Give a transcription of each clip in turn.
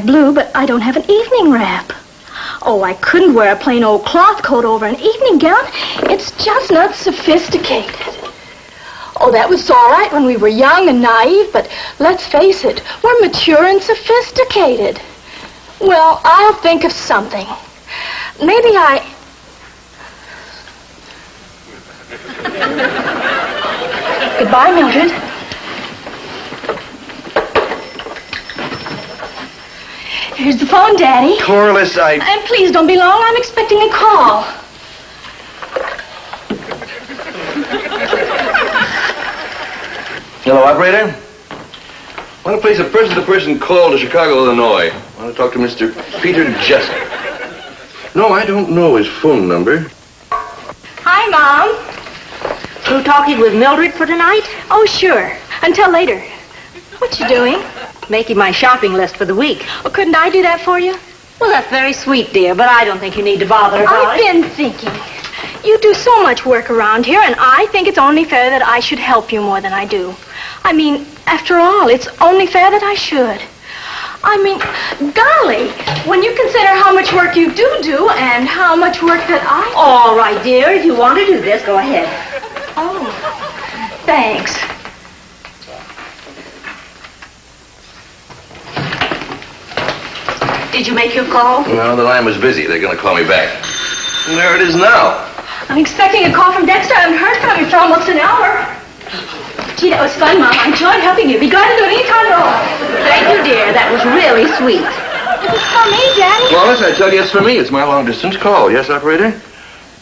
blue, but I don't have an evening wrap. Oh, I couldn't wear a plain old cloth coat over an evening gown. It's just not sophisticated. Oh, that was all right when we were young and naive, but let's face it, we're mature and sophisticated. Well, I'll think of something. Maybe Goodbye, Mildred. Here's the phone, Daddy. Corliss, And please don't be long. I'm expecting a call. Hello, operator. I want to place a person-to-person call to Chicago, Illinois. I want to talk to Mr. Peter Jessup. No, I don't know his phone number. Hi, Mom. Through talking with Mildred for tonight? Oh, sure. Until later. What you doing? Making my shopping list for the week. Well, couldn't I do that for you? Well, that's very sweet, dear, but I don't think you need to bother about I've been thinking. You do so much work around here, and I think it's only fair that I should help you more than I do. I mean, after all, it's only fair that I should. I mean, golly, when you consider how much work you do and how much work that I... All right, dear, if you want to do this, go ahead. Oh, thanks. Did you make your call? Well, the line was busy. They're going to call me back. And there it is now. I'm expecting a call from Dexter. I haven't heard from him for almost an hour. Gee, that was fun, Mom. I enjoyed helping you. Be glad to do it any time at all. Thank you, dear. That was really sweet. It was for me, Daddy. Corliss, I tell you, it's for me. It's my long-distance call. Yes, operator?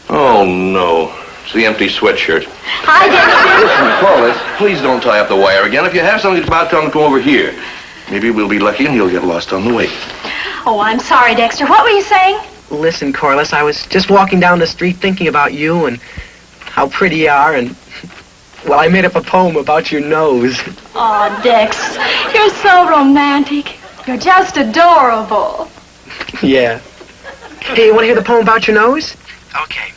Oh, no. It's the empty sweatshirt. Hi, Dexter. Listen, Corliss, please don't tie up the wire again. If you have something about, tell them to come over here. Maybe we'll be lucky and you'll get lost on the way. Oh, I'm sorry, Dexter. What were you saying? Listen, Corliss, I was just walking down the street thinking about you and how pretty you are, and, well, I made up a poem about your nose. Oh, Dex, you're so romantic. You're just adorable. Yeah. Hey, you want to hear the poem about your nose? Okay,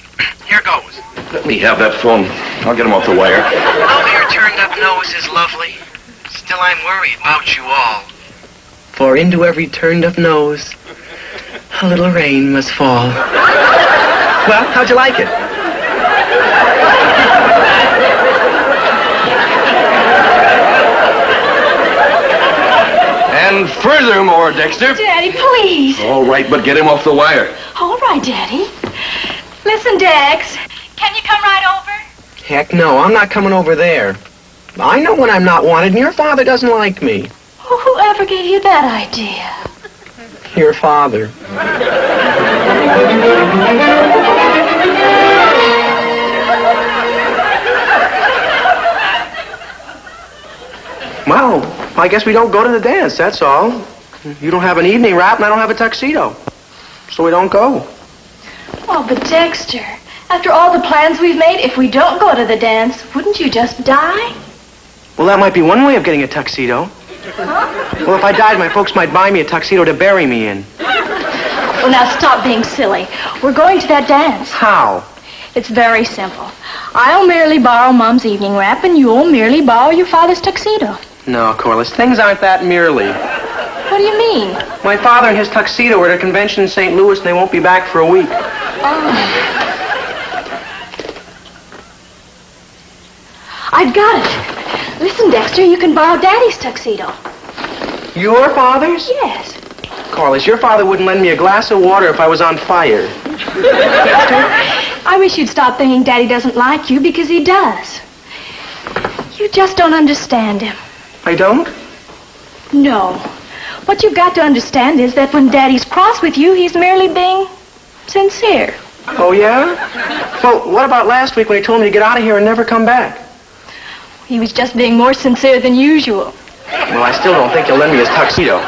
here goes. Let me have that phone. I'll get him off the wire. Though your turned-up nose is lovely, still I'm worried about you all. For into every turned-up nose, a little rain must fall. Well, how'd you like it? And furthermore, Dexter... Daddy, please. All right, but get him off the wire. All right, Daddy. Listen, Dex, can you come right over? Heck no, I'm not coming over there. I know when I'm not wanted, and your father doesn't like me. Oh, whoever gave you that idea? Your father. Well, I guess we don't go to the dance, that's all. You don't have an evening wrap, and I don't have a tuxedo. So we don't go. Oh, but Dexter, after all the plans we've made, if we don't go to the dance, wouldn't you just die? Well, that might be one way of getting a tuxedo. Huh? Well, if I died, my folks might buy me a tuxedo to bury me in. Well, now stop being silly. We're going to that dance. How? It's very simple. I'll merely borrow Mom's evening wrap, and you'll merely borrow your father's tuxedo. No, Corliss, things aren't that merely. What do you mean? My father and his tuxedo are at a convention in St. Louis, and they won't be back for a week. Oh. I've got it. Listen, Dexter, you can borrow Daddy's tuxedo. Your father's? Yes. Corliss, your father wouldn't lend me a glass of water if I was on fire. Dexter, I wish you'd stop thinking Daddy doesn't like you, because he does. You just don't understand him. I don't? No. What you've got to understand is that when Daddy's cross with you, he's merely being sincere. Oh, yeah? Well, what about last week when he told me to get out of here and never come back? He was just being more sincere than usual. Well, I still don't think he'll lend me his tuxedo.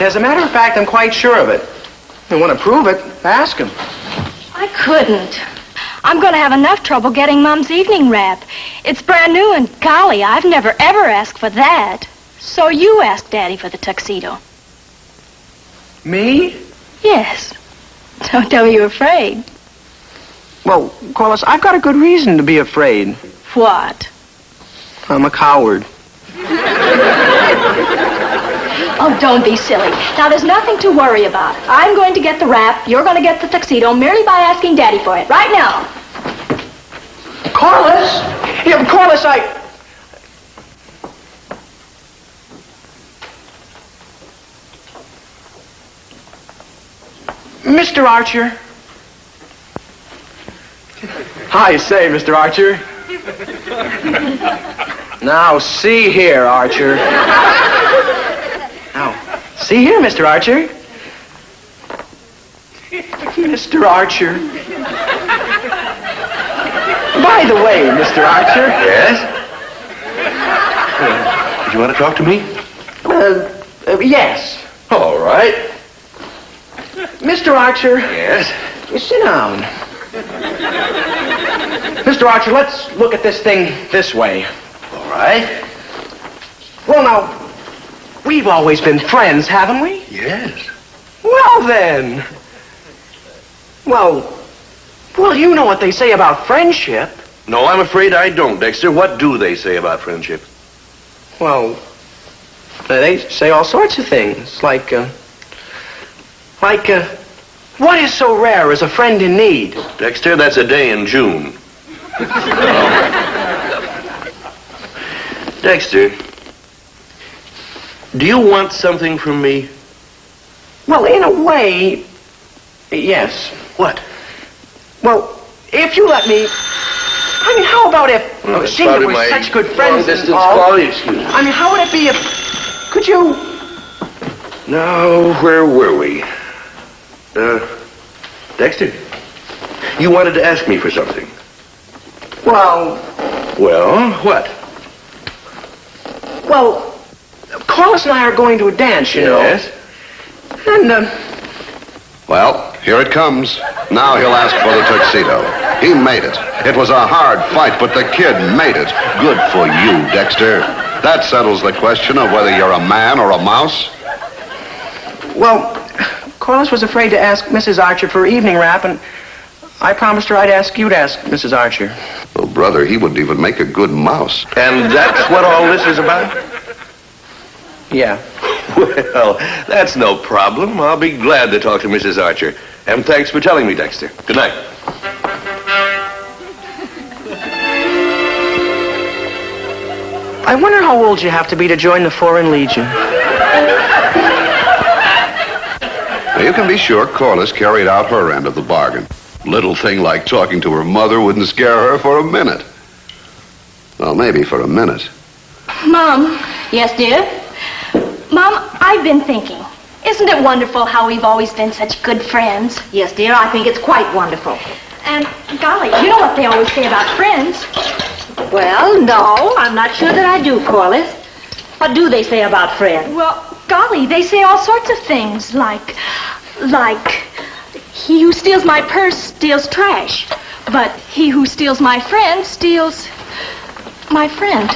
As a matter of fact, I'm quite sure of it. If you want to prove it, ask him. I couldn't. I'm going to have enough trouble getting Mom's evening wrap. It's brand new, and golly, I've never ever asked for that. So you ask Daddy for the tuxedo. Me? Yes. Don't tell me you're afraid. Well, Corliss, I've got a good reason to be afraid. What? I'm a coward. Oh, don't be silly. Now, there's nothing to worry about. I'm going to get the wrap. You're going to get the tuxedo merely by asking Daddy for it. Right now. Corliss! Yeah, Corliss, Mr. Archer. I say, Mr. Archer. Now, see here, Archer. Now, see here, Mr. Archer. Mr. Archer. By the way, Mr. Archer. Yes? Did you want to talk to me? Yes. All right. Mr. Archer. Yes? You sit down. Mr. Archer, let's look at this thing this way. All right. Well, now, we've always been friends, haven't we? Yes. Well, then. Well, you know what they say about friendship. No, I'm afraid I don't, Dexter. What do they say about friendship? Well, they say all sorts of things, like, what is so rare as a friend in need? Dexter, that's a day in June. Dexter, do you want something from me? Well, in a way, yes. What? Well, if you let me... I mean, how about if... seeing that we're such good friends and all... Quality, excuse me. I mean, how would it be if... Could you... Now, where were we? Dexter, you wanted to ask me for something. Well, what? Well, Corliss and I are going to a dance, you know. Yes? And, Well, here it comes. Now he'll ask for the tuxedo. He made it. It was a hard fight, but the kid made it. Good for you, Dexter. That settles the question of whether you're a man or a mouse. well, Corliss was afraid to ask Mrs. Archer for evening wrap, and I promised her I'd ask you to ask Mrs. Archer. Well, brother, he wouldn't even make a good mouse. And that's what all this is about? Yeah. Well, that's no problem. I'll be glad to talk to Mrs. Archer. And thanks for telling me, Dexter. Good night. I wonder how old you have to be to join the Foreign Legion. Now, you can be sure Corliss carried out her end of the bargain. Little thing like talking to her mother wouldn't scare her for a minute. Well, maybe for a minute. Mom. Yes, dear? Mom, I've been thinking. Isn't it wonderful how we've always been such good friends? Yes, dear, I think it's quite wonderful. And, golly, you know what they always say about friends. Well, no, I'm not sure that I do, Corliss. What do they say about friends? Well, golly, they say all sorts of things, like, he who steals my purse steals trash, but he who steals my friend steals my friend.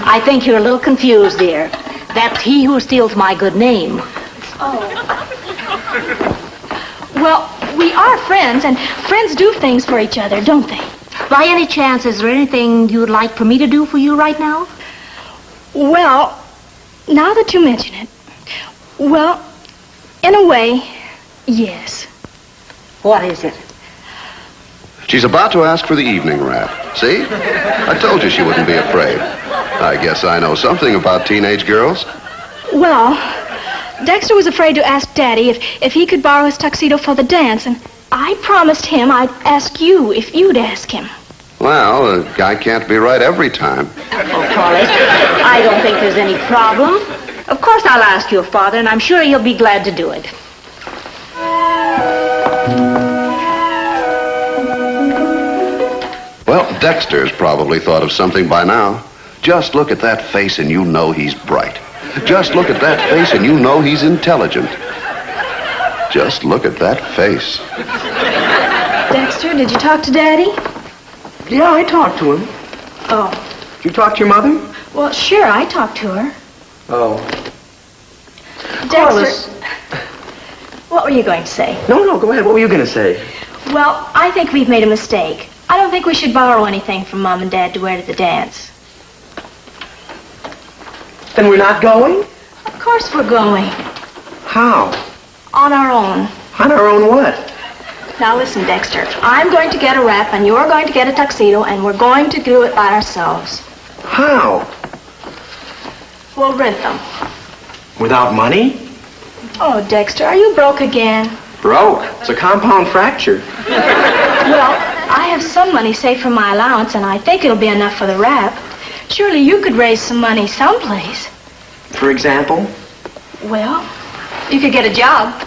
I think you're a little confused, dear. That's he who steals my good name. Oh. Well, we are friends, and friends do things for each other, don't they? By any chance, is there anything you'd like for me to do for you right now? Well, now that you mention it, well, in a way, yes. What is it? She's about to ask for the evening wrap. See? I told you she wouldn't be afraid. I guess I know something about teenage girls. Well, Dexter was afraid to ask Daddy if he could borrow his tuxedo for the dance, and I promised him I'd ask you if you'd ask him. Well, a guy can't be right every time. Oh, Corliss, I don't think there's any problem. Of course I'll ask your father, and I'm sure he'll be glad to do it. Well, Dexter's probably thought of something by now. Just look at that face and you know he's bright. Just look at that face and you know he's intelligent. Just look at that face. Dexter, did you talk to Daddy? Yeah, I talked to him. Oh. Did you talk to your mother? Well, sure, I talked to her. Oh. Dexter, what were you going to say? No, go ahead. What were you going to say? Well, I think we've made a mistake. I don't think we should borrow anything from Mom and Dad to wear to the dance. Then we're not going? Of course we're going. How? On our own. On our own what? Now listen, Dexter. I'm going to get a wrap and you're going to get a tuxedo and we're going to do it by ourselves. How? We'll rent them. Without money? Oh, Dexter, are you broke again? Broke. It's a compound fracture. Well, I have some money saved from my allowance and I think it'll be enough for the wrap. Surely you could raise some money someplace. For example? Well, you could get a job.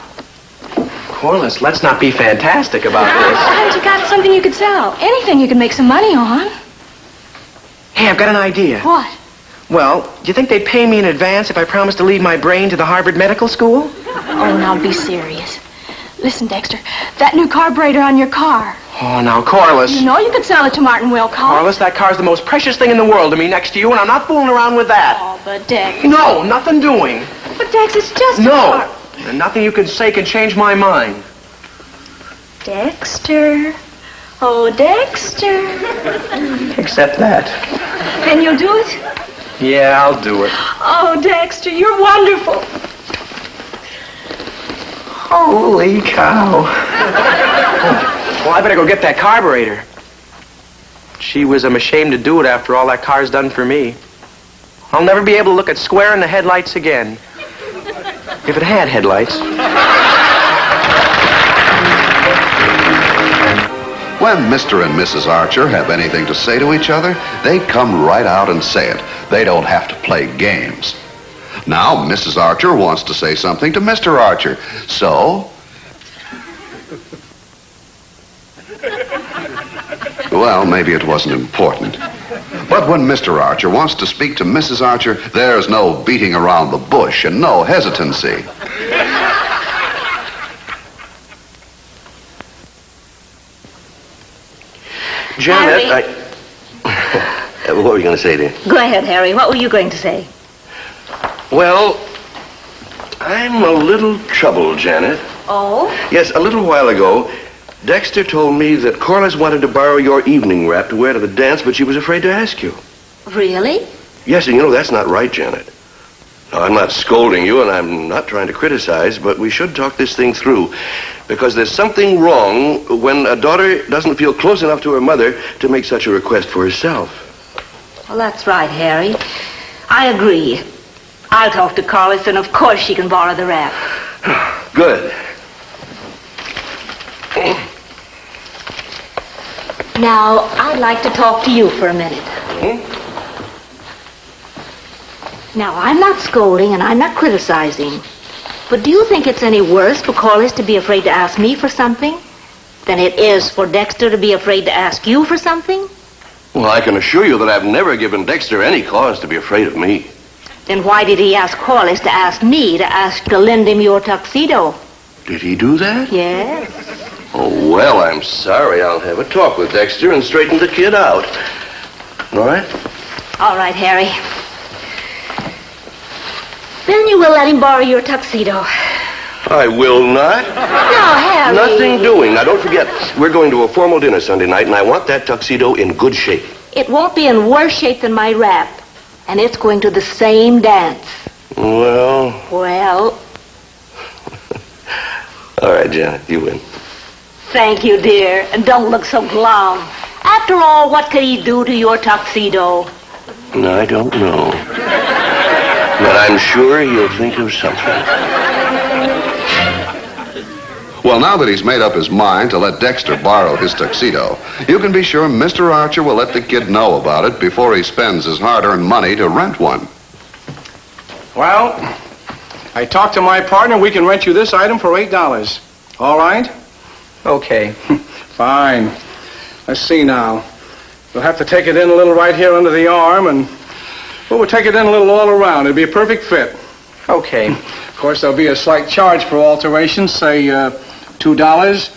Corliss, let's not be fantastic about this. Haven't you got something you could sell? Anything you could make some money on. Hey, I've got an idea. What? Well, do you think they'd pay me in advance if I promised to leave my brain to the Harvard Medical School? Oh, now be serious. Listen, Dexter, that new carburetor on your car. Oh, now, Corliss. You know you could sell it to Martin Wilcox. Corliss, that car's the most precious thing in the world to me next to you, and I'm not fooling around with that. Oh, but Dex. No, nothing doing. But Dex, it's just a No. car. And nothing you can say can change my mind. Dexter. Oh, Dexter. Except that. And you'll do it? Yeah, I'll do it. Oh, Dexter, you're wonderful. Holy cow. Well, I better go get that carburetor. Gee whiz, I'm ashamed to do it after all that car's done for me. I'll never be able to look it square in the headlights again. If it had headlights. When Mr. and Mrs. Archer have anything to say to each other, they come right out and say it. They don't have to play games. Now, Mrs. Archer wants to say something to Mr. Archer. So... Well, maybe it wasn't important. But when Mr. Archer wants to speak to Mrs. Archer, there's no beating around the bush and no hesitancy. Janet, Harry. What were you going to say, dear? Go ahead, Harry. What were you going to say? Well, I'm a little troubled, Janet. Oh? Yes, a little while ago, Dexter told me that Corliss wanted to borrow your evening wrap to wear to the dance, but she was afraid to ask you. Really? Yes, and you know, that's not right, Janet. Now, I'm not scolding you, and I'm not trying to criticize, but we should talk this thing through. Because there's something wrong when a daughter doesn't feel close enough to her mother to make such a request for herself. Well, that's right, Harry. I agree. I'll talk to Corliss, and of course she can borrow the wrap. Good. Now, I'd like to talk to you for a minute. Now, I'm not scolding and I'm not criticizing. But do you think it's any worse for Corliss to be afraid to ask me for something than it is for Dexter to be afraid to ask you for something? Well, I can assure you that I've never given Dexter any cause to be afraid of me. Then why did he ask Corliss to ask me to lend him your tuxedo? Did he do that? Yes. Oh, well, I'm sorry. I'll have a talk with Dexter and straighten the kid out. All right? All right, Harry. Then you will let him borrow your tuxedo. I will not. No, Harry. Nothing doing. Now, don't forget, we're going to a formal dinner Sunday night, and I want that tuxedo in good shape. It won't be in worse shape than my wrap. And it's going to the same dance. Well... Well... All right, Janet, you win. Thank you, dear. And don't look so glum. After all, what could he do to your tuxedo? I don't know. But I'm sure he'll think of something. Well, now that he's made up his mind to let Dexter borrow his tuxedo, you can be sure Mr. Archer will let the kid know about it before he spends his hard-earned money to rent one. Well, I talked to my partner. We can rent you this item for $8. All right? Okay. Fine. Let's see now. We'll have to take it in a little right here under the arm, and we'll take it in a little all around. It'll be a perfect fit. Okay. Of course, there'll be a slight charge for alterations, say $2.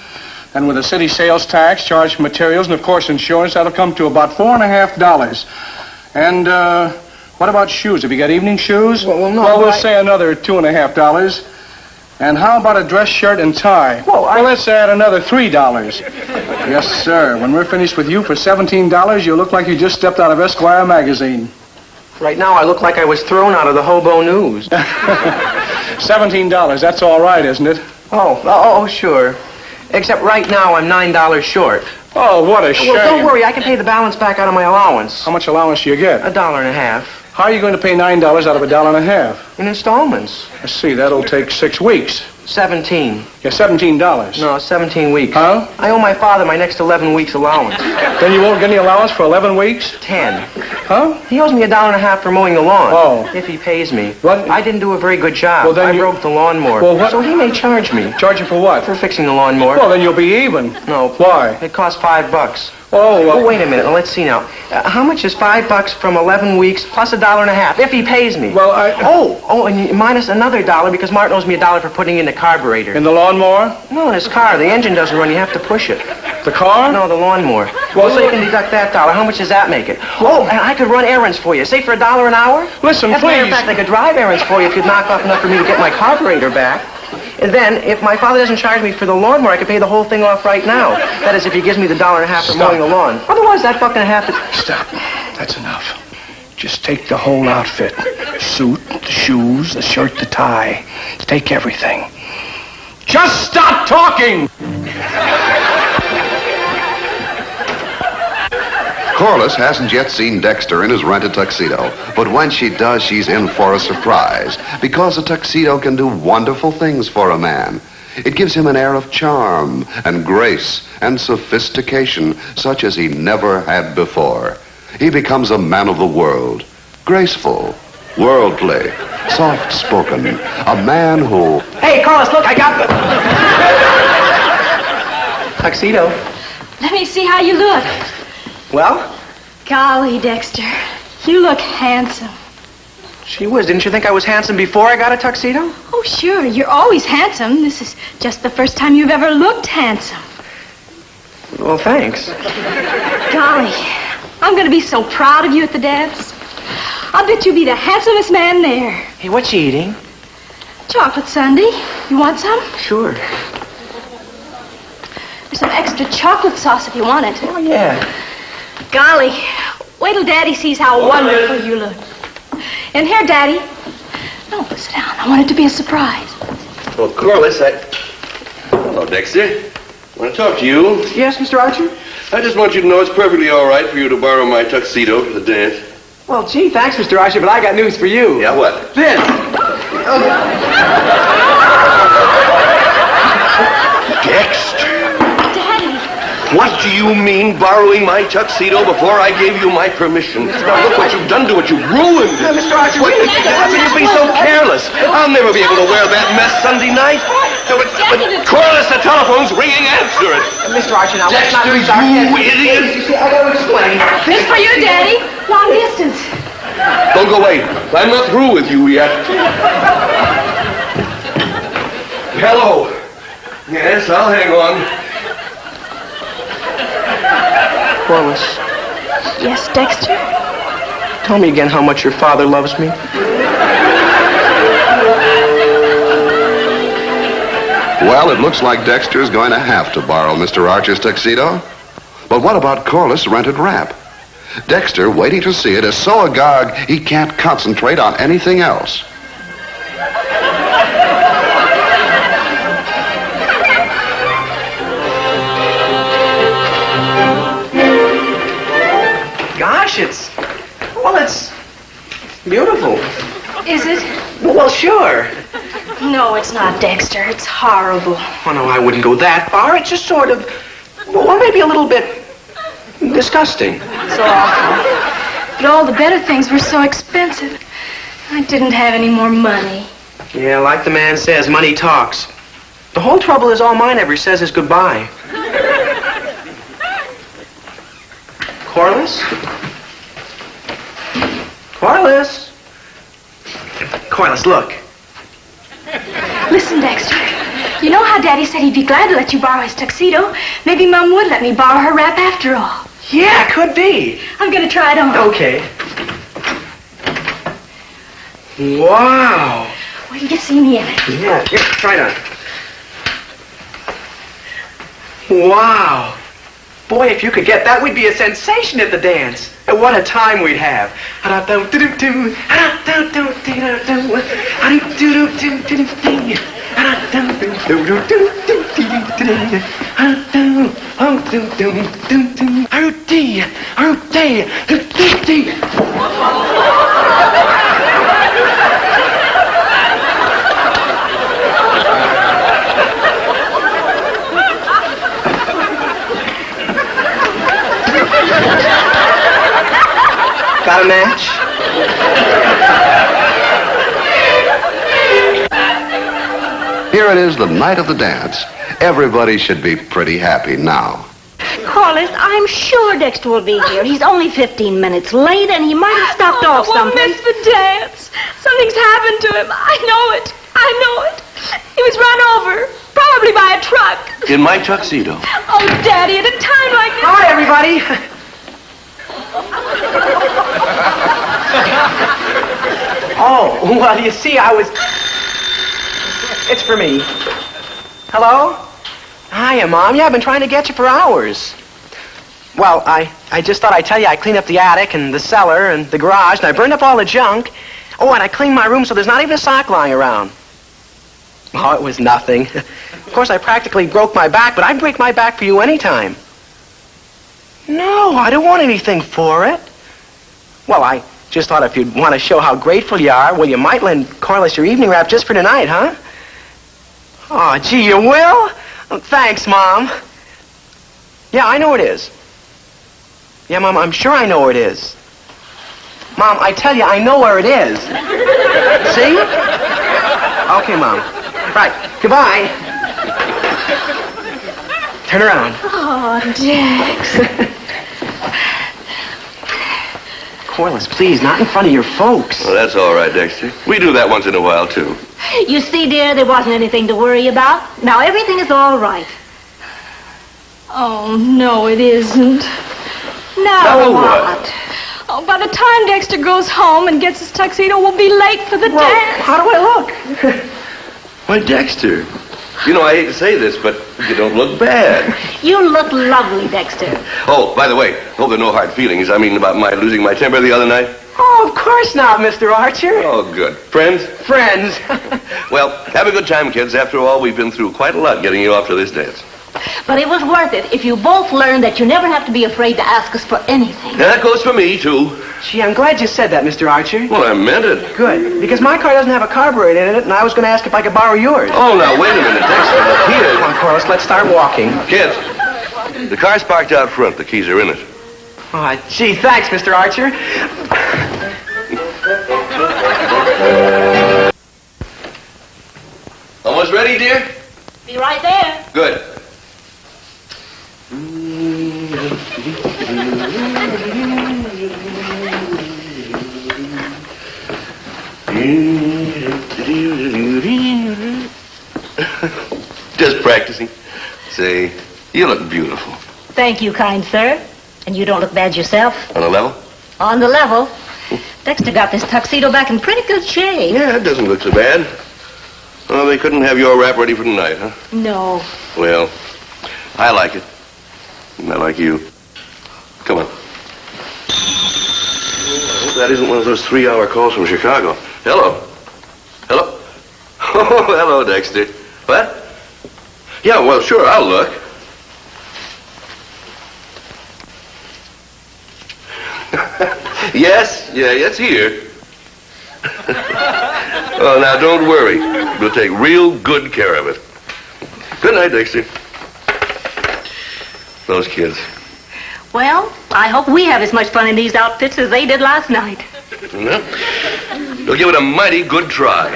And with the city sales tax, charge for materials, and of course insurance, that'll come to about $4.50. And what about shoes? Have you got evening shoes? Well, no, Well, we'll I- say another $2.50. And how about a dress shirt and tie? Well, let's add another $3. Yes, sir. When we're finished with you for $17, you'll look like you just stepped out of Esquire magazine. Right now, I look like I was thrown out of the Hobo News. $17. That's all right, isn't it? Oh, sure. Except right now, I'm $9 short. Oh, what a shame. Well, don't worry. I can pay the balance back out of my allowance. How much allowance do you get? $1.50. How are you going to pay $9 out of $1.50? In installments. Let's see, that'll take 6 weeks. 17. Yeah, $17. No, 17 weeks. Huh? I owe my father my next 11 weeks allowance. Then you won't get any allowance for 11 weeks? 10. Huh? He owes me $1.50 for mowing the lawn. Oh. If he pays me. What? I didn't do a very good job. Well, then I you- broke the lawnmower. Well, what- So he may charge me. Charge you for what? For fixing the lawnmower. Well, then you'll be even. No. Why? It cost $5. Oh, Oh, wait a minute. Now, let's see now. How much is $5 from 11 weeks plus $1.50 if he pays me? Well, I... Oh, and minus another $1 because Martin owes me $1 for putting in the carburetor. In the lawnmower? No, in his car. The engine doesn't run. You have to push it. The car? No, the lawnmower. Well, so you can deduct that $1. How much does that make it? Oh, and I could run errands for you. Say for $1 an hour? Listen, As a matter of please. fact, I could drive errands for you if you'd knock off enough for me to get my carburetor back. And then, if my father doesn't charge me for the lawnmower, I could pay the whole thing off right now. That is, if he gives me the $1.50 for mowing the lawn. Otherwise, that fucking half is... Stop. That's enough. Just take the whole outfit. The suit, the shoes, the shirt, the tie. Take everything. Just stop talking! Corliss hasn't yet seen Dexter in his rented tuxedo, but when she does, she's in for a surprise, because a tuxedo can do wonderful things for a man. It gives him an air of charm and grace and sophistication such as he never had before. He becomes a man of the world, graceful, worldly, soft-spoken, a man who... Hey, Corliss, look, I got the... Tuxedo. Let me see how you look. Well, Golly, Dexter, you look handsome. gee whiz, didn't you think I was handsome before I got a tuxedo? Oh, sure, you're always handsome. This is just the first time you've ever looked handsome. Well, thanks. Golly, I'm going to be so proud of you at the dance. I'll bet you'll be the handsomest man there. Hey, what you eating? Chocolate sundae. You want some? Sure. There's some extra chocolate sauce if you want it. Oh, yeah. Golly, wait till Daddy sees how wonderful you look. And here, Daddy. No, sit down. I want it to be a surprise. Well, Corliss, Hello, Dexter. I want to talk to you. Yes, Mr. Archer? I just want you to know it's perfectly all right for you to borrow my tuxedo for the dance. Well, gee, thanks, Mr. Archer, but I got news for you. Yeah, what? This. Dexter, Daddy. what do you mean borrowing my tuxedo before I gave you my permission? Now, look what you've done to it. You've ruined it. Mr. Archer, What, really? how can you be so careless? I'll never be able to wear that mess Sunday night. No, but Corliss, the telephone's ringing. Answer it. Mr. Archer, now let's not Dexter, lose our you heads. idiot. You see, I gotta explain. It's for you, Daddy. Long distance. Don't go away. I'm not through with you yet. Hello. Yes, I'll hang on. Corliss, Yes, Dexter? tell me again how much your father loves me. Well, it looks like Dexter's going to have to borrow Mr. Archer's tuxedo. But what about Corliss' rented wrap? Dexter, waiting to see it, is so agog he can't concentrate on anything else. Gosh, it's beautiful. Is it? Well, sure. No, it's not, Dexter. It's horrible. Oh, no, I wouldn't go that far. It's just sort of, well, maybe a little bit disgusting. It's awful. But all the better things were so expensive. I didn't have any more money. Yeah, like the man says, money talks. The whole trouble is all mine ever says is goodbye. Corliss? Corliss? Corliss, look. Listen, Dexter. You know how Daddy said he'd be glad to let you borrow his tuxedo? Maybe Mom would let me borrow her wrap after all. Yeah, could be. I'm going to try it on. Okay. Wow. Wait till you see me in it. Yeah, here, try it on. Wow. Boy, if you could get that, we'd be a sensation at the dance. And what a time we'd have. Got a match? Here it is, the night of the dance. Everybody should be pretty happy now. Corliss, I'm sure Dexter will be here. He's only 15 minutes late, and he might have stopped off We'll someplace. miss the dance. Something's happened to him. I know it. He was run over, probably by a truck. In my tuxedo. Oh, Daddy, at a time like this. Hi, everybody. Oh, well, you see, It's for me. Hello? Hiya, Mom. Yeah, I've been trying to get you for hours. Well, I just thought I'd tell you I cleaned up the attic and the cellar and the garage, and I burned up all the junk. Oh, and I cleaned my room so there's not even a sock lying around. Oh, it was nothing. Of course, I practically broke my back, but I'd break my back for you anytime. No, I don't want anything for it. Well, I just thought if you'd want to show how grateful you are, well, you might lend Corliss your evening wrap just for tonight, huh? Oh, gee, you will? Oh, thanks, Mom. Yeah, I know where it is. Yeah, Mom, I'm sure I know where it is. Mom, I tell you, I know where it is. See? Okay, Mom. Right. Goodbye. Turn around. Oh, Dex. Corliss, please, not in front of your folks. Well, that's all right, Dexter. We do that once in a while, too. You see, dear, there wasn't anything to worry about. Now everything is all right. Oh, no, it isn't. Now Now what? what? Oh, by the time Dexter goes home and gets his tuxedo, we'll be late for the dance. How do I look? Why, Dexter, you know, I hate to say this, but you don't look bad. You look lovely, Dexter. Oh, by the way, hope there are no hard feelings. I mean, about my losing my temper the other night. Oh, of course not, Mr. Archer. Oh, good. Friends? Friends. Well, have a good time, kids. After all, we've been through quite a lot getting you off to this dance. But it was worth it if you both learned that you never have to be afraid to ask us for anything. And that goes for me, too. Gee, I'm glad you said that, Mr. Archer. Well, I meant it. Good, because my car doesn't have a carburetor in it, and I was going to ask if I could borrow yours. Oh, now, wait a minute, Dexter. Look here. Come on, Corliss, let's start walking. Kids, the car's parked out front. The keys are in it. Oh, gee, thanks, Mr. Archer. Almost ready, dear? Be right there. Good. Just practicing. Say, you look beautiful. Thank you, kind sir. And you don't look bad yourself. On a level? On the level. Dexter got this tuxedo back in pretty good shape. Yeah, it doesn't look so bad. Oh, they couldn't have your wrap ready for tonight, huh? No. Well, I like it. And I like you. Come on. I hope that isn't one of those 3-hour calls from Chicago. Hello. Hello. Oh, hello, Dexter. What? Yeah, well, sure, I'll look. Yes, yeah, it's here. Oh, now, don't worry. We'll take real good care of it. Good night, Dexter. Those kids. Well, I hope we have as much fun in these outfits as they did last night. No? They'll give it a mighty good try.